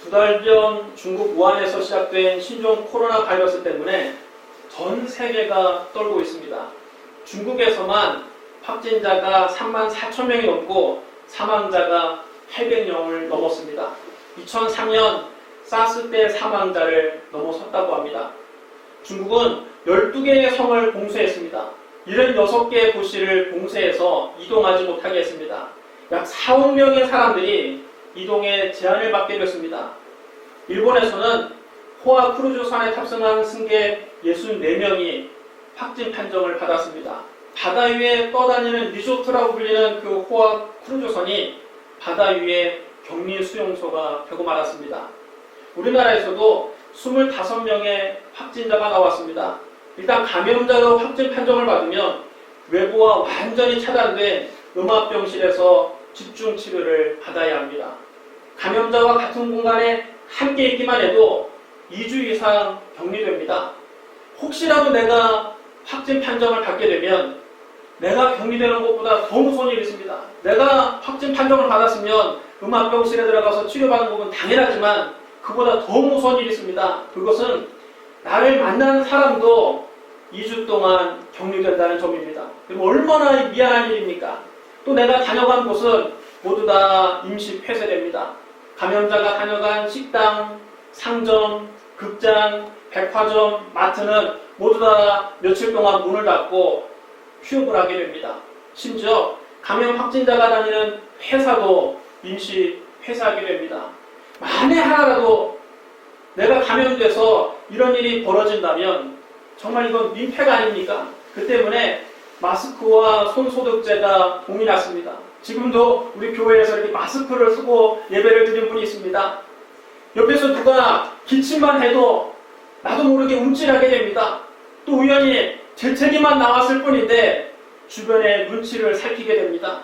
2달 전 중국 우한에서 시작된 신종 코로나 바이러스 때문에 전 세계가 떨고 있습니다. 중국에서만 확진자가 34,000명이 넘고 사망자가 800명을 넘었습니다. 2003년 사스 때 사망자를 넘어섰다고 합니다. 중국은 12개의 성을 봉쇄했습니다. 76개의 도시를 봉쇄해서 이동하지 못하게 했습니다. 약 4억 명의 사람들이 이동에 제한을 받게 됐습니다. 일본에서는 호아 크루즈선에 탑승한 승객 64명이 확진 판정을 받았습니다. 바다 위에 떠다니는 리조트라고 불리는 그 호아 크루즈선이 바다 위에 격리 수용소가 되고 말았습니다. 우리나라에서도 25명의 확진자가 나왔습니다. 일단 감염자로 확진 판정을 받으면 외부와 완전히 차단된 음압병실에서 집중 치료를 받아야 합니다. 감염자와 같은 공간에 함께 있기만 해도 2주 이상 격리됩니다. 혹시라도 내가 확진 판정을 받게 되면 내가 격리되는 것보다 더 무서운 일이 있습니다. 내가 확진 판정을 받았으면 음압병실에 들어가서 치료받는 것은 당연하지만 그보다 더 무서운 일이 있습니다. 그것은 나를 만나는 사람도 2주 동안 격리된다는 점입니다. 그럼 얼마나 미안한 일입니까? 또 내가 다녀간 곳은 모두 다 임시 폐쇄됩니다. 감염자가 다녀간 식당, 상점, 극장, 백화점, 마트는 모두 다 며칠 동안 문을 닫고 휴업을 하게 됩니다. 심지어 감염 확진자가 다니는 회사도 임시 폐쇄하게 됩니다. 만에 하나라도 내가 감염돼서 이런 일이 벌어진다면 정말 이건 민폐가 아닙니까? 그 때문에 마스크와 손소독제가 동일했습니다. 지금도 우리 교회에서 이렇게 마스크를 쓰고 예배를 드린 분이 있습니다. 옆에서 누가 기침만 해도 나도 모르게 움찔하게 됩니다. 또 우연히 재채기만 나왔을 뿐인데 주변의 눈치를 살피게 됩니다.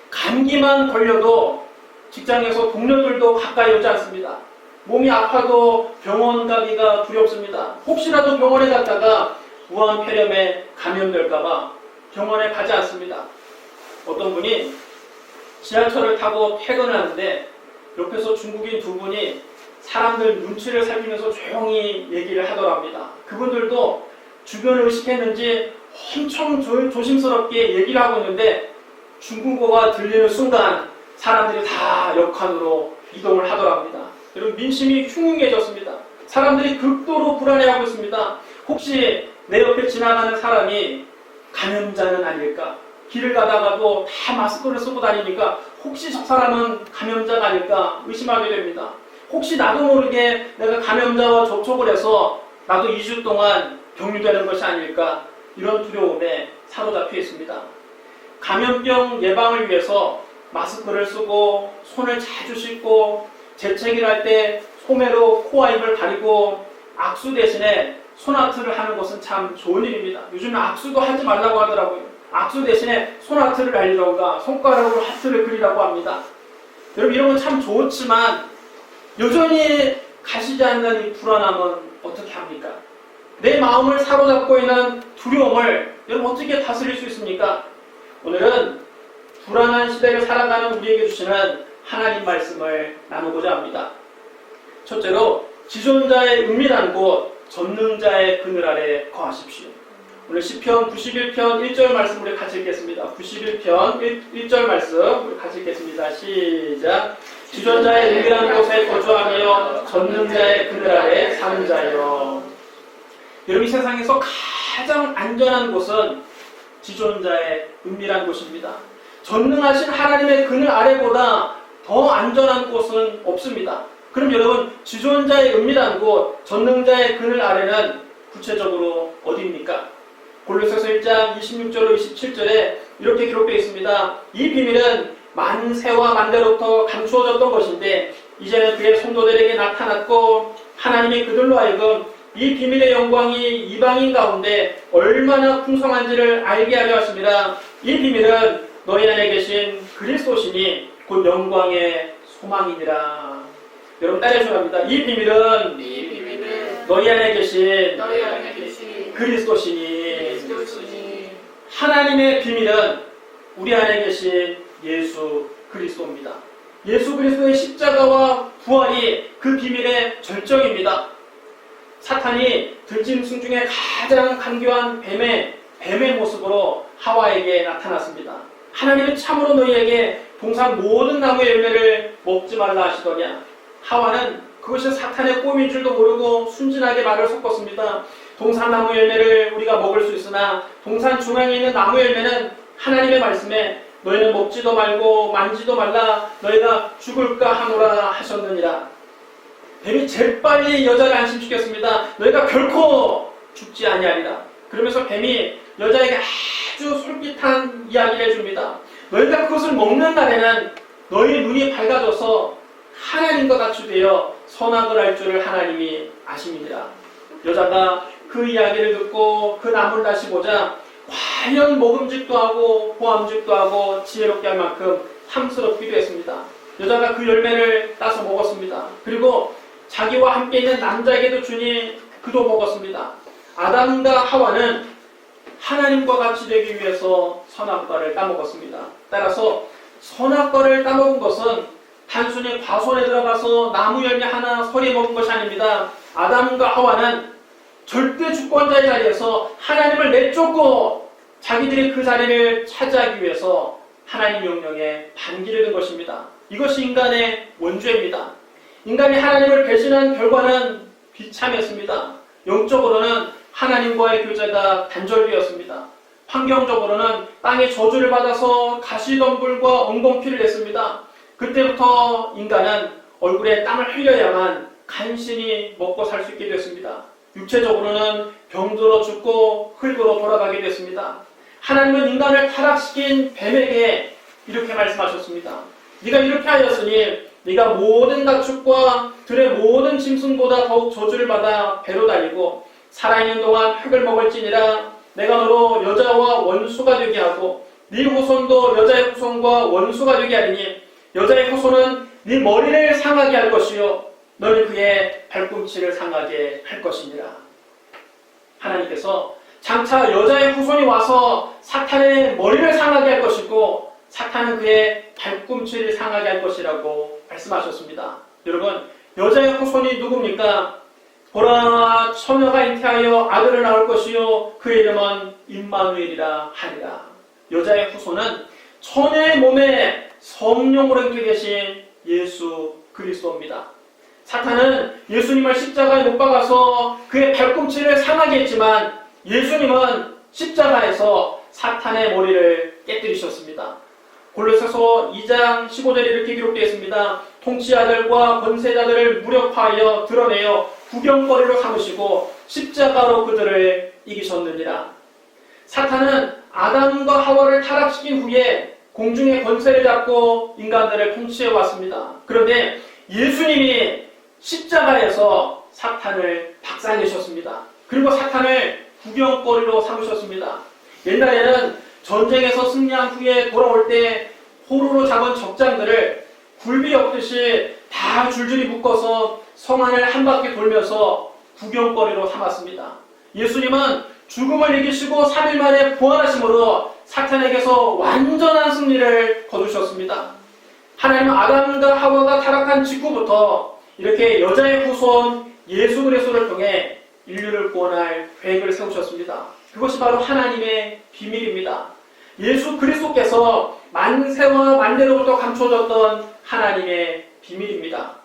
감기만 걸려도 직장에서 동료들도 가까이 오지 않습니다. 몸이 아파도 병원 가기가 두렵습니다. 혹시라도 병원에 갔다가 무한폐렴에 감염될까봐 병원에 가지 않습니다. 어떤 분이 지하철을 타고 퇴근을 하는데 옆에서 중국인 두 분이 사람들 눈치를 살피면서 조용히 얘기를 하더랍니다. 그분들도 주변을 의식했는지 엄청 조심스럽게 얘기를 하고 있는데 중국어가 들리는 순간 사람들이 다 역한으로 이동을 하더랍니다. 여러분, 민심이 흉흉해졌습니다. 사람들이 극도로 불안해하고 있습니다. 혹시 내 옆에 지나가는 사람이 감염자는 아닐까? 길을 가다가도 다 마스크를 쓰고 다니니까 혹시 저 사람은 감염자가 아닐까 의심하게 됩니다. 혹시 나도 모르게 내가 감염자와 접촉을 해서 나도 2주 동안 격리되는 것이 아닐까, 이런 두려움에 사로잡혀 있습니다. 감염병 예방을 위해서 마스크를 쓰고 손을 자주 씻고 재채기를 할 때 소매로 코와 입을 가리고 악수 대신에 손아트를 하는 것은 참 좋은 일입니다. 요즘은 악수도 하지 말라고 하더라고요. 악수 대신에 손아트를 날리던가 손가락으로 하트를 그리라고 합니다. 여러분, 이런 건 참 좋지만 여전히 가시지 않는 이 불안함은 어떻게 합니까? 내 마음을 사로잡고 있는 두려움을 여러분 어떻게 다스릴 수 있습니까? 오늘은 불안한 시대를 살아가는 우리에게 주시는 하나님 말씀을 나누고자 합니다. 첫째로 지존자의 은밀한 곳, 전능자의 그늘 아래 거하십시오. 오늘 시편 91편 1절 말씀 우리 같이 읽겠습니다. 91편 1절 말씀 우리 같이 읽겠습니다. 시작. 지존자의 은밀한 곳에 거주하며 전능자의 그늘 아래 사는 자여. 여러분, 이 세상에서 가장 안전한 곳은 지존자의 은밀한 곳입니다. 전능하신 하나님의 그늘 아래보다 더 안전한 곳은 없습니다. 그럼 여러분, 지존자의 은밀한 곳, 전능자의 그늘 아래는 구체적으로 어디입니까? 골로새서 1장 26절로 27절에 이렇게 기록되어 있습니다. 이 비밀은 만세와 만대로부터 감추어졌던 것인데 이제는 그의 성도들에게 나타났고 하나님이 그들로 하여금 이 비밀의 영광이 이방인 가운데 얼마나 풍성한지를 알게 하려 하십니다. 이 비밀은 너희 안에 계신 그리스도시니 곧 영광의 소망이니라. 여러분, 따라해주셔야 합니다. 이 비밀은 너희 안에 계신 그리스도시니. 하나님의 비밀은 우리 안에 계신 예수 그리스도입니다. 예수 그리스도의 십자가와 부활이 그 들짐승 중에 가장 간교한 뱀의 모습으로 하와에게 나타났습니다. 하나님은 참으로 너희에게 동산 모든 나무의 열매를 먹지 말라 하시더냐. 하와는 그것이 사탄의 꿈인 줄도 모르고 순진하게 말을 섞었습니다. 동산 나무 열매를 우리가 먹을 수 있으나 동산 중앙에 있는 나무 열매는 하나님의 말씀에 너희는 먹지도 말고 만지도 말라 너희가 죽을까 하노라 하셨느니라. 뱀이 재빨리 여자를 안심시켰습니다. 너희가 결코 죽지 아니하리라. 그러면서 뱀이 여자에게 아주 솔깃한 이야기를 해줍니다. 너희가 그것을 먹는 날에는 너희 눈이 밝아져서 하나님과 같이 되어 선악을 알 줄을 하나님이 아심이니라. 여자가 그 이야기를 듣고 그 나무를 다시 보자 과연 먹음직도 하고 보암직도 하고 지혜롭게 할 만큼 탐스럽기도 했습니다. 여자가 그 열매를 따서 먹었습니다. 그리고 자기와 함께 있는 남자에게도 주니 그도 먹었습니다. 아담과 하와는 하나님과 같이 되기 위해서 선악과를 따먹었습니다. 따라서 선악과를 따먹은 것은 단순히 과수원에 들어가서 나무 열매 하나 서리 먹은 것이 아닙니다. 아담과 하와는 절대 주권자의 자리에서 하나님을 내쫓고 자기들이 그 자리를 차지하기 위해서 하나님 명령에 반기를 든 것입니다. 이것이 인간의 원죄입니다. 인간이 하나님을 배신한 결과는 비참했습니다. 영적으로는 하나님과의 교제가 단절되었습니다. 환경적으로는 땅의 저주를 받아서 가시덤불과 엉겅퀴를 냈습니다. 그때부터 인간은 얼굴에 땀을 흘려야만 간신히 먹고 살 수 있게 됐습니다. 육체적으로는 병들어 죽고 흙으로 돌아가게 됐습니다. 하나님은 인간을 타락시킨 뱀에게 이렇게 말씀하셨습니다. 네가 이렇게 하였으니 네가 모든 가축과 들의 모든 짐승보다 더욱 저주를 받아 배로 달리고 살아있는 동안 흙을 먹을지니라. 내가 너로 여자와 원수가 되게 하고 네 후손도 여자의 후손과 원수가 되게 하리니 여자의 후손은 네 머리를 상하게 할 것이요 너는 그의 발꿈치를 상하게 할 것이니라. 하나님께서 장차 여자의 후손이 와서 사탄의 머리를 상하게 할 것이고 사탄은 그의 발꿈치를 상하게 할 것이라고 말씀하셨습니다. 여러분, 여자의 후손이 누굽니까? 보라, 처녀가 잉태하여 아들을 낳을 것이요 그의 이름은 임마누엘이라 하리라. 여자의 후손은 처녀의 몸에 성령으로 잉태되신 예수 그리스도입니다. 사탄은 예수님을 십자가에 못 박아서 그의 발꿈치를 상하게 했지만 예수님은 십자가에서 사탄의 머리를 깨뜨리셨습니다. 골로새서 2장 15절에 이렇게 기록되어 있습니다. 통치자들과 권세자들을 무력화하여 드러내어 구경거리로 삼으시고 십자가로 그들을 이기셨느니라. 사탄은 아담과 하와를 타락시킨 후에 공중의 권세를 잡고 인간들을 통치해 왔습니다. 그런데 예수님이 십자가에서 사탄을 박살내셨습니다. 그리고 사탄을 구경거리로 삼으셨습니다. 옛날에는 전쟁에서 승리한 후에 돌아올 때 포로로 잡은 적장들을 굴비 엮듯이 다 줄줄이 묶어서 성 안을 한 바퀴 돌면서 구경거리로 삼았습니다. 예수님은 죽음을 이기시고 3일 만에 부활하심으로 사탄에게서 완전한 승리를 거두셨습니다. 하나님은 아담과 하와가 타락한 직후부터 이렇게 여자의 후손 예수 그리스도를 통해 인류를 구원할 계획을 세우셨습니다. 그것이 바로 하나님의 비밀입니다. 예수 그리스도께서 만세와 만대로부터 감춰졌던 하나님의 비밀입니다.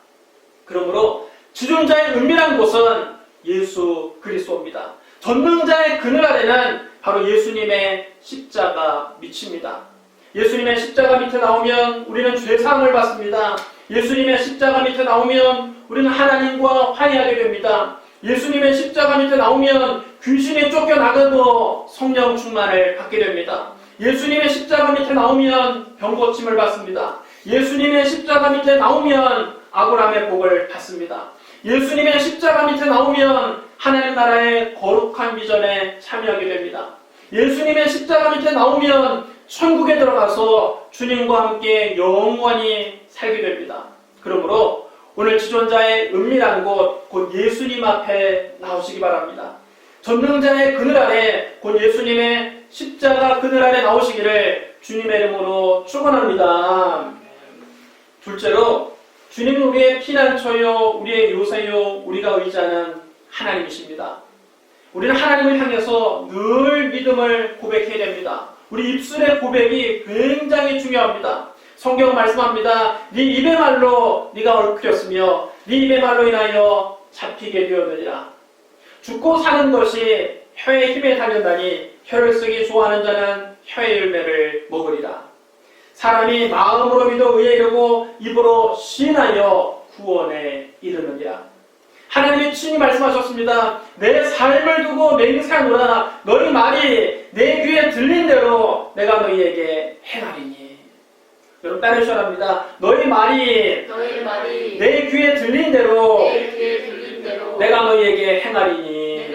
그러므로 지존자의 은밀한 곳은 예수 그리스도입니다. 전능자의 그늘 아래는 바로 예수님의 십자가 밑입니다. 예수님의 십자가 밑에 나오면 우리는 죄사함을 받습니다. 예수님의 십자가 밑에 나오면 우리는 하나님과 화해하게 됩니다. 예수님의 십자가 밑에 나오면 귀신이 쫓겨나가고 성령 충만을 받게 됩니다. 예수님의 십자가 밑에 나오면 병고침을 받습니다. 예수님의 십자가 밑에 나오면 아브라함의 복을 받습니다. 예수님의 십자가 밑에 나오면 하나님 나라의 거룩한 비전에 참여하게 됩니다. 예수님의 십자가 밑에 나오면 천국에 들어가서 주님과 함께 영원히 살게 됩니다. 그러므로 오늘 지존자의 은밀한 곳, 곧 예수님 앞에 나오시기 바랍니다. 전능자의 그늘 아래, 곧 예수님의 십자가 그늘 아래 나오시기를 주님의 이름으로 축원합니다. 둘째로, 주님은 우리의 피난처요, 우리의 요새요, 우리가 의지하는 하나님이십니다. 우리는 하나님을 향해서 늘 믿음을 고백해야 됩니다. 우리 입술의 고백이 굉장히 중요합니다. 성경 말씀합니다. 네 입의 말로 네가 얽혔으며 네 입의 말로 인하여 잡히게 되었느니라. 죽고 사는 것이 혀의 힘에 달렸다니 혀를 쓰기 좋아하는 자는 혀의 열매를 먹으리라. 사람이 마음으로 믿어 의에 이르고 입으로 시인하여 구원에 이르느니라. 하나님이 친히 말씀하셨습니다. 내 삶을 두고 맹세하노라. 너희 말이 내 귀에 들린 대로 내가 너희에게 행하리니. 여러분 따르셔야 합니다. 너희 말이 내 귀에 들린 대로 내가 너희에게 행하리니.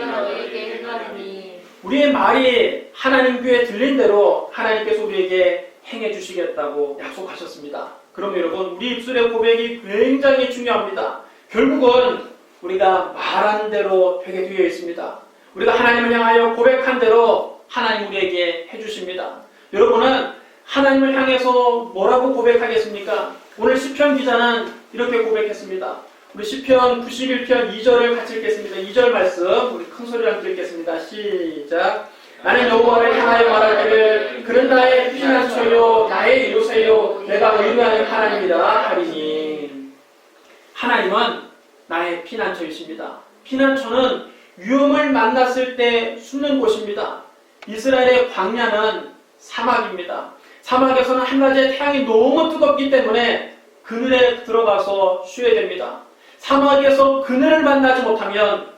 우리의 말이 하나님 귀에 들린 대로 하나님께서 우리에게 행해 주시겠다고 약속하셨습니다. 그럼 여러분 우리 입술의 고백이 굉장히 중요합니다. 결국은 우리가 말한 대로 되게 되어 있습니다. 우리가 하나님을 향하여 고백한 대로 하나님 우리에게 해주십니다. 여러분은 하나님을 향해서 뭐라고 고백하겠습니까? 오늘 시편 기자는 이렇게 고백했습니다. 우리 시편 91편 2절을 같이 읽겠습니다. 2절 말씀 우리 큰 소리로 함께 읽겠습니다. 시작. 나는 여호와를 향하여 말하기를 그는 나의 피난처요 나의 요새요 내가 의뢰하는 하나님이라 하리니. 하나님은 나의 피난처이십니다. 피난처는 위험을 만났을 때 숨는 곳입니다. 이스라엘의 광야는 사막입니다. 사막에서는 한낮에 태양이 너무 뜨겁기 때문에 그늘에 들어가서 쉬어야 됩니다. 사막에서 그늘을 만나지 못하면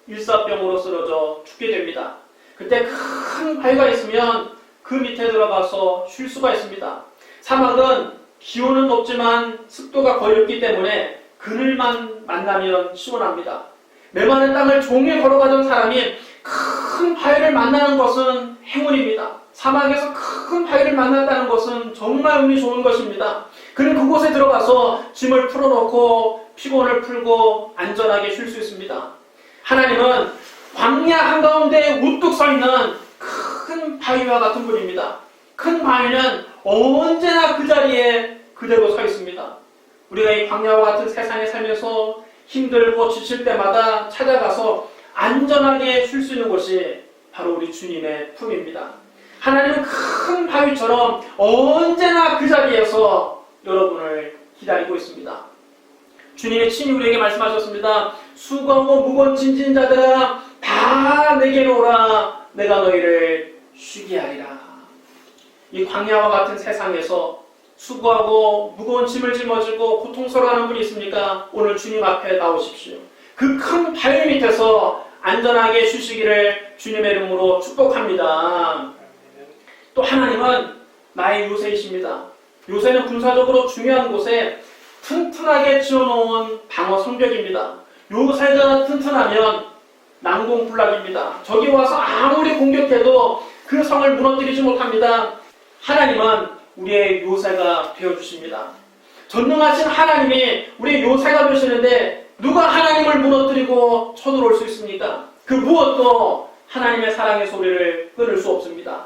일사병으로 쓰러져 죽게 됩니다. 그때 큰 바위가 있으면 그 밑에 들어가서 쉴 수가 있습니다. 사막은 기온은 높지만 습도가 거의 없기 때문에 그늘만 만나면 시원합니다. 메마른 땅을 종일 걸어가던 사람이 큰 바위를 만나는 것은 행운입니다. 사막에서 큰 바위를 만났다는 것은 정말 운이 좋은 것입니다. 그는 그곳에 들어가서 짐을 풀어놓고 피곤을 풀고 안전하게 쉴 수 있습니다. 하나님은 광야 한가운데 우뚝 서 있는 큰 바위와 같은 분입니다. 큰 바위는 언제나 그 자리에 그대로 서 있습니다. 우리가 이 광야와 같은 세상에 살면서 힘들고 지칠 때마다 찾아가서 안전하게 쉴 수 있는 곳이 바로 우리 주님의 품입니다. 하나님은 큰 바위처럼 언제나 그 자리에서 여러분을 기다리고 있습니다. 주님의 친히 우리에게 말씀하셨습니다. 수고하고 무거운 짐진 자들아 다 내게로 오라. 내가 너희를 쉬게 하리라. 이 광야와 같은 세상에서 수고하고 무거운 짐을 짊어지고 고통스러워하는 분이 있습니까? 오늘 주님 앞에 나오십시오. 그 큰 바위 밑에서 안전하게 쉬시기를 주님의 이름으로 축복합니다. 또 하나님은 나의 요새이십니다. 요새는 군사적으로 중요한 곳에 튼튼하게 지어놓은 방어 성벽입니다. 요새가 튼튼하면 난공불락입니다. 적이 와서 아무리 공격해도 그 성을 무너뜨리지 못합니다. 하나님은 우리의 요새가 되어주십니다. 전능하신 하나님이 우리의 요새가 되시는데 누가 하나님을 무너뜨리고 쳐들어올 수 있습니까? 그 무엇도 하나님의 사랑의 소리를 끊을 수 없습니다.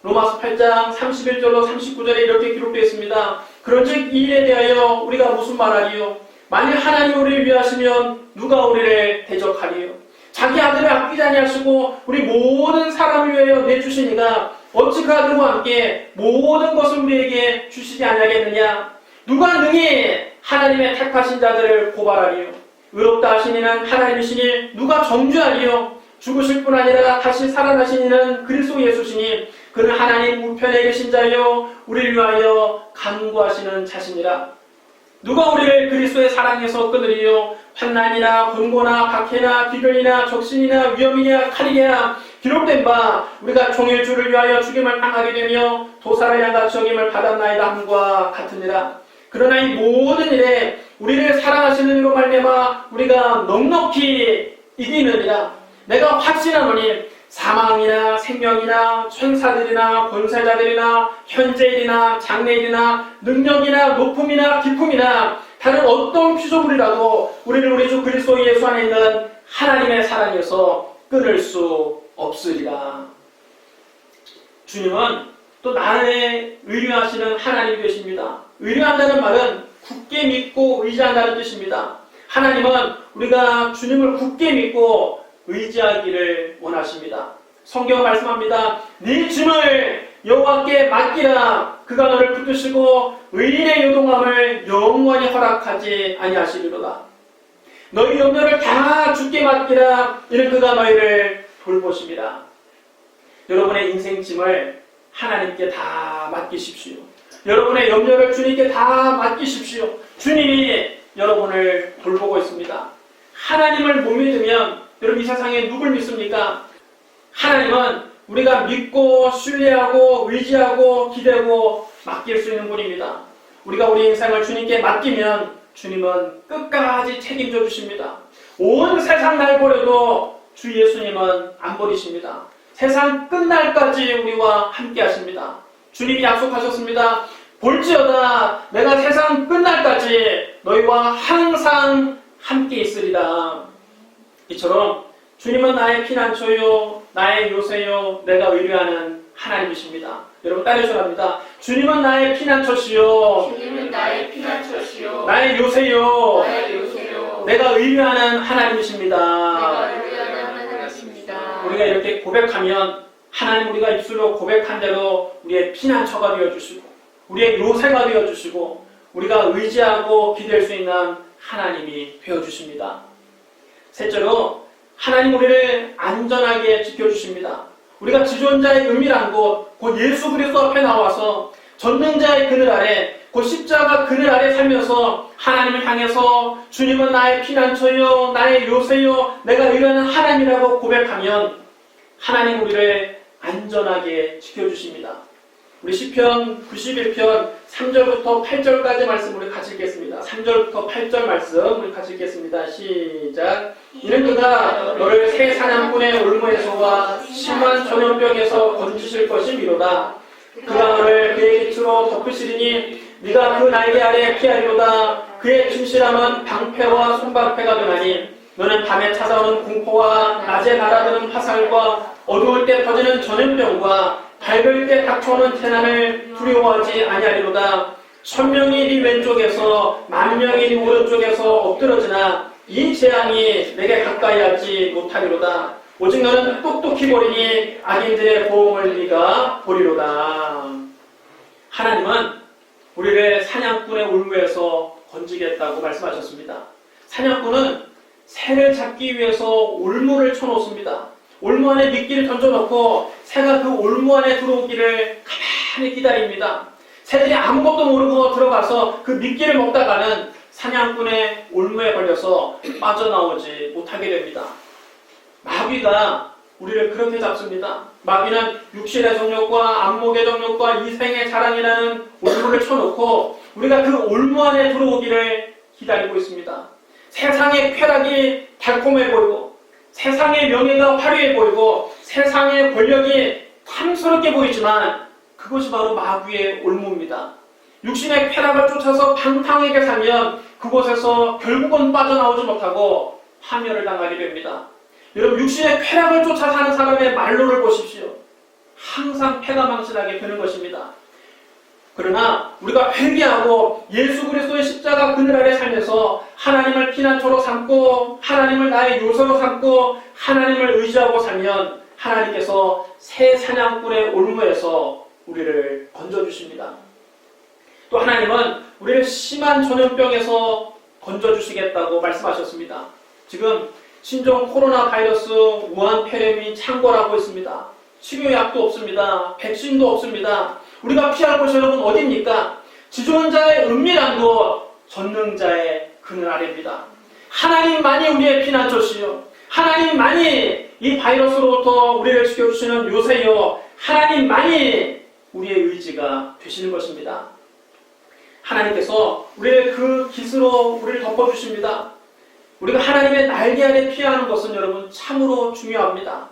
로마서 8장 31절로 39절에 이렇게 기록되어 있습니다. 그런즉 이 일에 대하여 우리가 무슨 말하리요? 만일 하나님 우리를 위하시면 누가 우리를 대적하리요? 자기 아들을 아끼지 아니하시고 우리 모든 사람을 위하여 내주시니가 어찌 그 아들과 함께 모든 것을 우리에게 주시지 아니하겠느냐? 누가 능히 하나님의 택하신 자들을 고발하리요? 의롭다 하신 이는 하나님이시니 누가 정죄하리요? 죽으실 뿐 아니라 다시 살아나신 이는 그리스도 예수시니 그는 하나님 우편에 계신 자요 우리를 위하여 간구하시는 자시니라. 누가 우리를 그리스도의 사랑에서 끊으리요? 환난이나 곤고나 박해나 기근이나 적신이나 위험이나 칼이냐? 기록된 바 우리가 종일 주를 위하여 죽임을 당하게 되며 도살을 양같이 여김을 받았나이다 함과 같으니라. 그러나 이 모든 일에 우리를 사랑하시는 이로 말미암아 우리가 넉넉히 이기느니라. 내가 확신하노니 사망이나 생명이나 천사들이나 권세자들이나 현재일이나 장래일이나 능력이나 높음이나 깊음이나 다른 어떤 피조물이라도 우리를 우리 주 그리스도 예수 안에 있는 하나님의 사랑에서 끊을 수 없으리라. 주님은 또 나를 의뢰하시는 하나님 되십니다. 의뢰한다는 말은 굳게 믿고 의지한다는 뜻입니다. 하나님은 우리가 주님을 굳게 믿고 의지하기를 원하십니다. 성경 말씀합니다. 네 짐을 여호와께 맡기라. 그가 너를 붙드시고 의인의 요동함을 영원히 허락하지 아니하시리로다. 너희 염려를 다 주께 맡기라. 이는 그가 너희를 돌보십니다. 여러분의 인생 짐을 하나님께 다 맡기십시오. 여러분의 염려를 주님께 다 맡기십시오. 주님이 여러분을 돌보고 있습니다. 하나님을 못 믿으면 여러분 이 세상에 누굴 믿습니까? 하나님은 우리가 믿고 신뢰하고 의지하고 기대고 맡길 수 있는 분입니다. 우리가 우리 인생을 주님께 맡기면 주님은 끝까지 책임져 주십니다. 온 세상 날 버려도 주 예수님은 안 버리십니다. 세상 끝날까지 우리와 함께 하십니다. 주님이 약속하셨습니다. 볼지어다 내가 세상 끝날까지 너희와 항상 함께 있으리라. 이처럼 주님은 나의 피난처요 나의 요새요 내가 의뢰하는 하나님이십니다. 여러분 따르셔야 합니다. 주님은 나의 피난처시요 주님은 나의 피난처시요 나의 요새요 나의 요새요 내가 의뢰하는 하나님이십니다. 내가 의뢰하는 하나님이십니다. 우리가 이렇게 고백하면 하나님 우리가 입술로 고백한 대로 우리의 피난처가 되어주시고 우리의 요새가 되어주시고 우리가 의지하고 기댈 수 있는 하나님이 되어주십니다. 셋째로 하나님 우리를 안전하게 지켜주십니다. 우리가 지존자의 은밀한 곳, 곧 예수 그리스도 앞에 나와서 전능자의 그늘 아래, 곧 십자가 그늘 아래 살면서 하나님을 향해서 주님은 나의 피난처요, 나의 요새요, 내가 의뢰하는 하나님이라고 고백하면 하나님 우리를 안전하게 지켜주십니다. 우리 시편 91편 3절부터 8절까지 말씀 우리 같이 읽겠습니다. 3절부터 8절 말씀 우리 같이 읽겠습니다. 시작. 이는 그가 너를 새 사냥꾼의 올무에서와 심한 전염병에서 건지실 것이미로다. 그가 너를 그의 깃으로 덮으시리니 네가 그 날개 아래 피하리로다. 그의 진실함은 방패와 손방패가 되나니 너는 밤에 찾아오는 공포와 낮에 날아드는 화살과 어두울 때 퍼지는 전염병과 밝을 때 닥쳐오는 태난을 두려워하지 아니하리로다. 1000명이 네 왼쪽에서 10,000명이 네 오른쪽에서 엎드러지나 이 재앙이 내게 가까이 하지 못하리로다. 오직 너는 똑똑히 보리니 악인들의 보응을 네가 보리로다. 하나님은 우리를 사냥꾼의 올무에서 건지겠다고 말씀하셨습니다. 사냥꾼은 새를 잡기 위해서 올무를 쳐놓습니다. 올무 안에 미끼를 던져놓고 새가 그 올무 안에 들어오기를 가만히 기다립니다. 새들이 아무것도 모르고 들어가서 그 미끼를 먹다가는 사냥꾼의 올무에 걸려서 빠져나오지 못하게 됩니다. 마귀가 우리를 그렇게 잡습니다. 마귀는 육신의 정욕과 안목의 정욕과 이생의 자랑이라는 올무를 쳐놓고 우리가 그 올무 안에 들어오기를 기다리고 있습니다. 세상의 쾌락이 달콤해 보이고 세상의 명예가 화려해 보이고 세상의 권력이 탐스럽게 보이지만 그것이 바로 마귀의 올무입니다. 육신의 쾌락을 쫓아서 방탕하게 살면 그곳에서 결국은 빠져나오지 못하고 파멸을 당하게 됩니다. 여러분 육신의 쾌락을 쫓아 사는 사람의 말로를 보십시오. 항상 패가망신하게 되는 것입니다. 그러나 우리가 회개하고 예수 그리스도의 십자가 그늘 아래 살면서 하나님을 피난처로 삼고 하나님을 나의 요새로 삼고 하나님을 의지하고 살면 하나님께서 새 사냥꾼의 올무에서 우리를 건져주십니다. 또 하나님은 우리를 심한 전염병에서 건져주시겠다고 말씀하셨습니다. 지금 신종 코로나 바이러스 우한 폐렴이 창궐하고 있습니다. 치료약도 없습니다. 백신도 없습니다. 우리가 피할 곳이 여러분 어디입니까? 지존자의 은밀한 곳, 전능자의 그늘 아래입니다. 하나님만이 우리의 피난처시요. 하나님만이 이 바이러스로부터 우리를 지켜주시는 요새요. 하나님만이 우리의 의지가 되시는 것입니다. 하나님께서 우리를 그 깃으로 우리를 덮어주십니다. 우리가 하나님의 날개 아래 피하는 것은 여러분 참으로 중요합니다.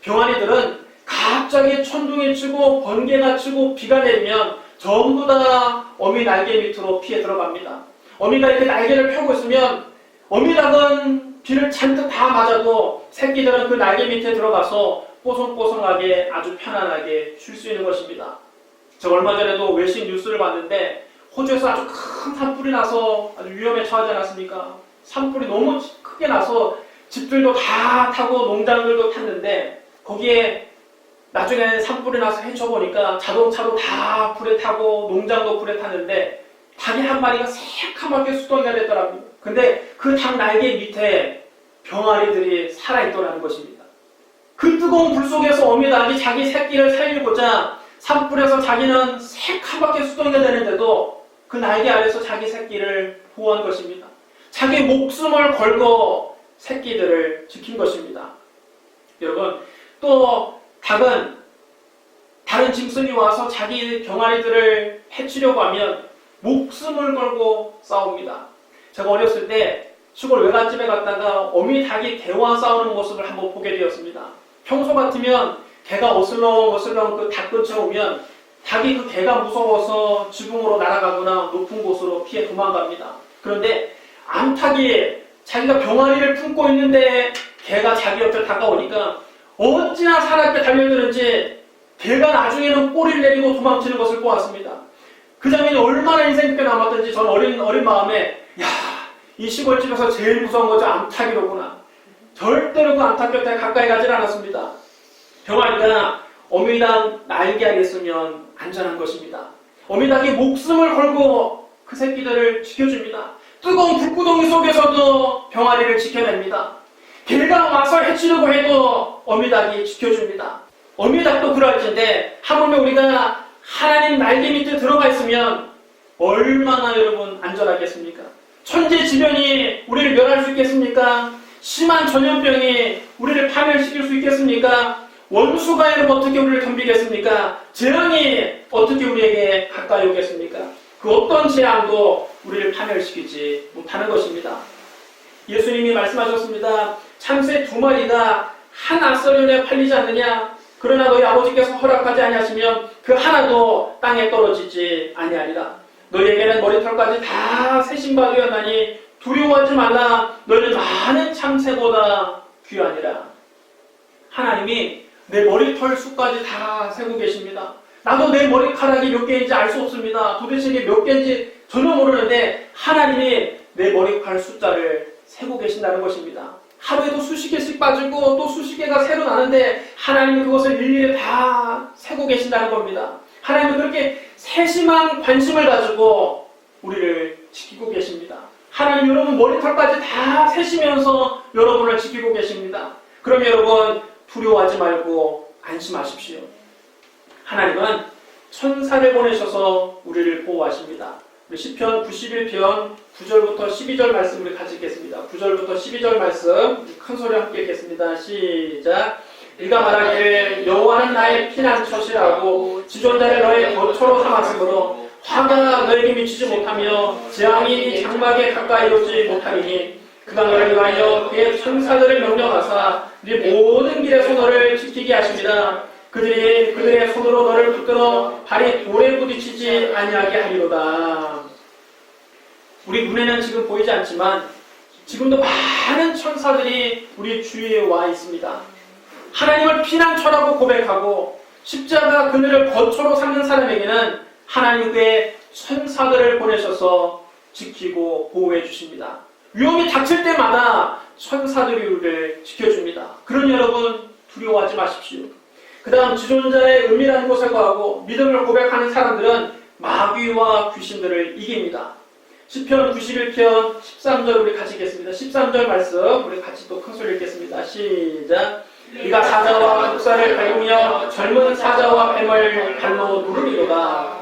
병아리들은 갑자기 천둥이 치고 번개가 치고 비가 내리면 전부 다 어미 날개 밑으로 피해 들어갑니다. 어미가 이렇게 날개를 펴고 있으면 어미닭은 비를 잔뜩 다 맞아도 새끼들은 그 날개 밑에 들어가서 뽀송뽀송하게 아주 편안하게 쉴 수 있는 것입니다. 제가 얼마 전에도 외신 뉴스를 봤는데 호주에서 아주 큰 산불이 나서 아주 위험에 처하지 않았습니까? 산불이 너무 크게 나서 집들도 다 타고 농장들도 탔는데 거기에 나중에 산불이 나서 헤쳐보니까 자동차도 다 불에 타고 농장도 불에 탔는데 닭이 한 마리가 새카맣게 수동이가 됐더라고요. 근데 그 닭 날개 밑에 병아리들이 살아있더라는 것입니다. 그 뜨거운 불 속에서 어미닭이 자기 새끼를 살리고자 산불에서 자기는 새카맣게 수동이가 되는데도 그 날개 아래서 자기 새끼를 보호한 것입니다. 자기 목숨을 걸고 새끼들을 지킨 것입니다. 여러분, 또 닭은 다른 짐승이 와서 자기 병아리들을 해치려고 하면 목숨을 걸고 싸웁니다. 제가 어렸을 때 시골 외갓집에 갔다가 어미 닭이 개와 싸우는 모습을 한번 보게 되었습니다. 평소 같으면 개가 어슬렁어슬렁 그 닭 근처에 오면 닭이 그 개가 무서워서 지붕으로 날아가거나 높은 곳으로 피해 도망갑니다. 그런데 암탉이 자기가 병아리를 품고 있는데 개가 자기 옆에 다가오니까 어찌나 사납게 달려드는지 개가 나중에는 꼬리를 내리고 도망치는 것을 보았습니다. 그 장면이 얼마나 인생 깊게 남았던지 전 어린 마음에 이 시골집에서 제일 무서운 거죠. 암탉이로구나. 절대로 그 암탉 곁에 가까이 가질 않았습니다. 병아리가 어미닭 날개 아래 있으면 안전한 것입니다. 어미닭이 목숨을 걸고 그 새끼들을 지켜줍니다. 뜨거운 불구덩이 속에서도 병아리를 지켜냅니다. 개가 와서 해치려고 해도 어미닭이 지켜줍니다. 어미닭도 그럴 텐데 하물며 우리가 하나님 날개 밑에 들어가 있으면 얼마나 여러분 안전하겠습니까? 천재지변이 우리를 멸할 수 있겠습니까? 심한 전염병이 우리를 파멸시킬 수 있겠습니까? 원수가 여러분 어떻게 우리를 덤비겠습니까? 재앙이 어떻게 우리에게 가까이 오겠습니까? 그 어떤 재앙도 우리를 파멸시키지 못하는 것입니다. 예수님이 말씀하셨습니다. 참새 2마리가 한 아서리온에 팔리지 않느냐? 그러나 너희 아버지께서 허락하지 아니하시면 그 하나도 땅에 떨어지지 아니하리라. 너희에게는 머리털까지 다 세신 바 되었나니 두려워하지 말라. 너희는 많은 참새보다 귀하니라. 하나님이 내 머리털 수까지 다 세고 계십니다. 나도 내 머리카락이 몇 개인지 알 수 없습니다. 도대체 이게 몇 개인지 전혀 모르는데 하나님이 내 머리카락 숫자를 세고 계신다는 것입니다. 하루에도 수십 개씩 빠지고 또 수십 개가 새로 나는데 하나님이 그것을 일일이 다 세고 계신다는 겁니다. 하나님은 그렇게 세심한 관심을 가지고 우리를 지키고 계십니다. 하나님 여러분 머리털까지 다 세시면서 여러분을 지키고 계십니다. 그럼 여러분 두려워하지 말고 안심하십시오. 하나님은 천사를 보내셔서 우리를 보호하십니다. 우리 시편 91편 9절부터 12절 말씀 우리 같이 읽겠습니다. 9절부터 12절 말씀 큰 소리로 함께 읽겠습니다. 시작. 네가 말하기를 여호와는 나의 피난처시라고 지존자를 너의 거처로 삼았으므로 화가 너에게 미치지 못하며 재앙이 장막에 가까이 오지 못하리니 그가 너를 위하여 그의 천사들을 명령하사 네 모든 길에서 너를 지키게 하십니다. 그들이 그들의 손으로 너를 붙들어 발이 돌에 부딪히지 아니하게 하리로다. 우리 눈에는 지금 보이지 않지만 지금도 많은 천사들이 우리 주위에 와 있습니다. 하나님을 피난처라고 고백하고 십자가 그늘을 거처로 삼는 사람에게는 하나님 그의 천사들을 보내셔서 지키고 보호해 주십니다. 위험이 닥칠 때마다 천사들이 우리를 지켜줍니다. 그러니 여러분 두려워하지 마십시오. 그 다음 지존자의 은밀한 곳에 거하고 믿음을 고백하는 사람들은 마귀와 귀신들을 이깁니다. 시편 91편 13절 우리 같이 읽겠습니다. 13절 말씀 우리 같이 또 큰 소리 읽겠습니다. 시작. 네가 사자와 독사를 밟으며 젊은 사자와 뱀을 발로 누르리로다.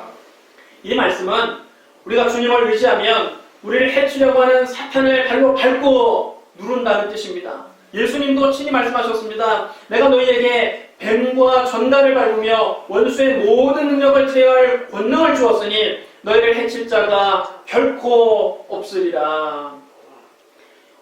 이 말씀은 우리가 주님을 의지하면 우리를 해치려고 하는 사탄을 발로 밟고 누른다는 뜻입니다. 예수님도 친히 말씀하셨습니다. 내가 너희에게 뱀과 전갈을 밟으며 원수의 모든 능력을 제어할 권능을 주었으니 너희를 해칠 자가 결코 없으리라.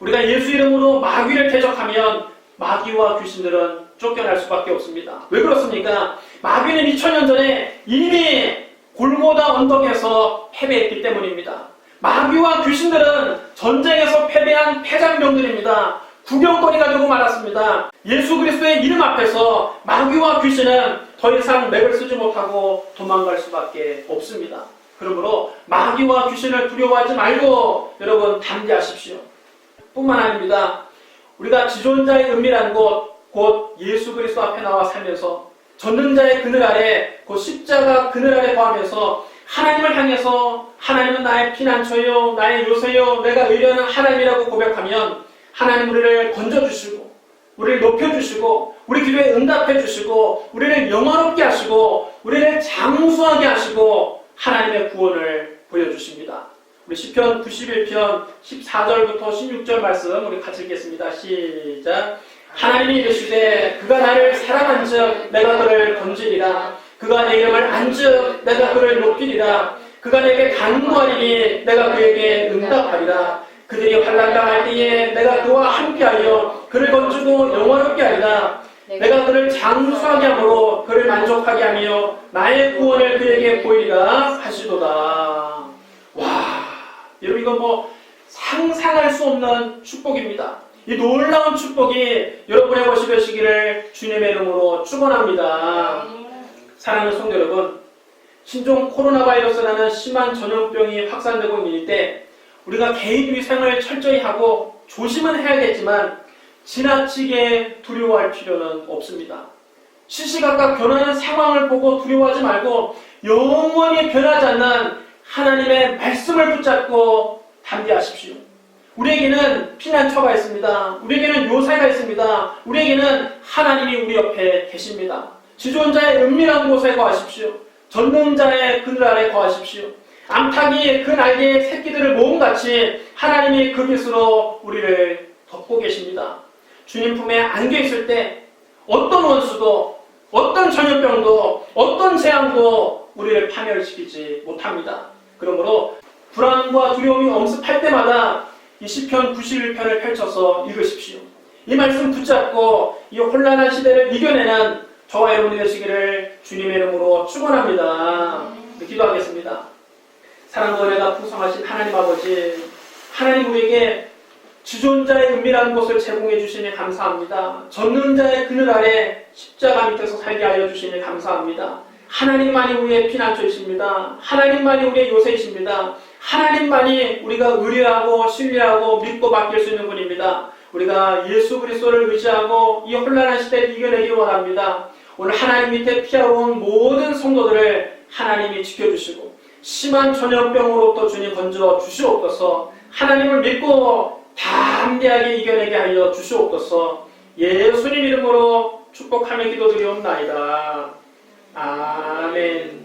우리가 예수 이름으로 마귀를 대적하면 마귀와 귀신들은 쫓겨날 수밖에 없습니다. 왜 그렇습니까? 마귀는 2000년 전에 이미 골고다 언덕에서 패배했기 때문입니다. 마귀와 귀신들은 전쟁에서 패배한 패장병들입니다. 구경거리가 되고 말았습니다. 예수 그리스도의 이름 앞에서 마귀와 귀신은 더 이상 맥을 쓰지 못하고 도망갈 수밖에 없습니다. 그러므로 마귀와 귀신을 두려워하지 말고 여러분 담대하십시오. 뿐만 아닙니다. 우리가 지존자의 은밀한 곳, 곧 예수 그리스도 앞에 나와 살면서 전능자의 그늘 아래, 곧 십자가 그늘 아래 거하면서 하나님을 향해서 하나님은 나의 피난처요, 나의 요새요, 내가 의뢰하는 하나님이라고 고백하면 하나님 우리를 건져주시고 우리를 높여주시고 우리 기도에 응답해주시고 우리를 영화롭게 하시고 우리를 장수하게 하시고 하나님의 구원을 보여주십니다. 우리 시편 91편 14절부터 16절 말씀 우리 같이 읽겠습니다. 시작. 하나님이 이르시되 그가 나를 사랑한즉 내가 그를 건지리라. 그가 내 이름을 안즉 내가 그를 높이리라. 그가 내게 간구하리니 내가 그에게 응답하리라. 그들이 환난당할 때에 내가 그와 함께하여 그를 건지고 영원롭게 하리라. 내가 그를 장수하게 하므로 그를 만족하게 하며 나의 구원을 그에게 보이리라 하시도다. 와, 여러분 이건 뭐 상상할 수 없는 축복입니다. 이 놀라운 축복이 여러분의 것이 되시기를 주님의 이름으로 축원합니다. 사랑하는 성도 여러분, 신종 코로나 바이러스라는 심한 전염병이 확산되고 있는 때 우리가 개인 위생을 철저히 하고 조심은 해야겠지만 지나치게 두려워할 필요는 없습니다. 시시각각 변하는 상황을 보고 두려워하지 말고 영원히 변하지 않는 하나님의 말씀을 붙잡고 담대하십시오. 우리에게는 피난처가 있습니다. 우리에게는 요새가 있습니다. 우리에게는 하나님이 우리 옆에 계십니다. 지존자의 은밀한 곳에 거하십시오. 전능자의 그늘 아래 거하십시오. 암탉이 그 날개의 새끼들을 모음같이 하나님이 그 빛으로 우리를 덮고 계십니다. 주님 품에 안겨 있을 때 어떤 원수도 어떤 전염병도 어떤 재앙도 우리를 파멸시키지 못합니다. 그러므로 불안과 두려움이 엄습할 때마다 이 시편 91편을 펼쳐서 읽으십시오. 이 말씀 붙잡고 이 혼란한 시대를 이겨내는 저와 여러분이 되시기를 주님의 이름으로 축원합니다. 기도하겠습니다. 사랑과 은혜가 풍성하신 하나님 아버지, 하나님 우리에게 지존자의 은밀한 곳을 제공해 주시니 감사합니다. 전능자의 그늘 아래 십자가 밑에서 살게 하여 주시니 감사합니다. 하나님만이 우리의 피난처이십니다. 하나님만이 우리의 요새이십니다. 하나님만이 우리가 의뢰하고 신뢰하고 믿고 맡길 수 있는 분입니다. 우리가 예수 그리스도를 의지하고 이 혼란한 시대를 이겨내기 원합니다. 오늘 하나님 밑에 피하러 온 모든 성도들을 하나님이 지켜주시고 심한 전염병으로부터 주님 건져 주시옵소서. 하나님을 믿고 담대하게 이겨내게 하여 주시옵소서. 예수님 이름으로 축복하며 기도드리옵나이다. 아멘.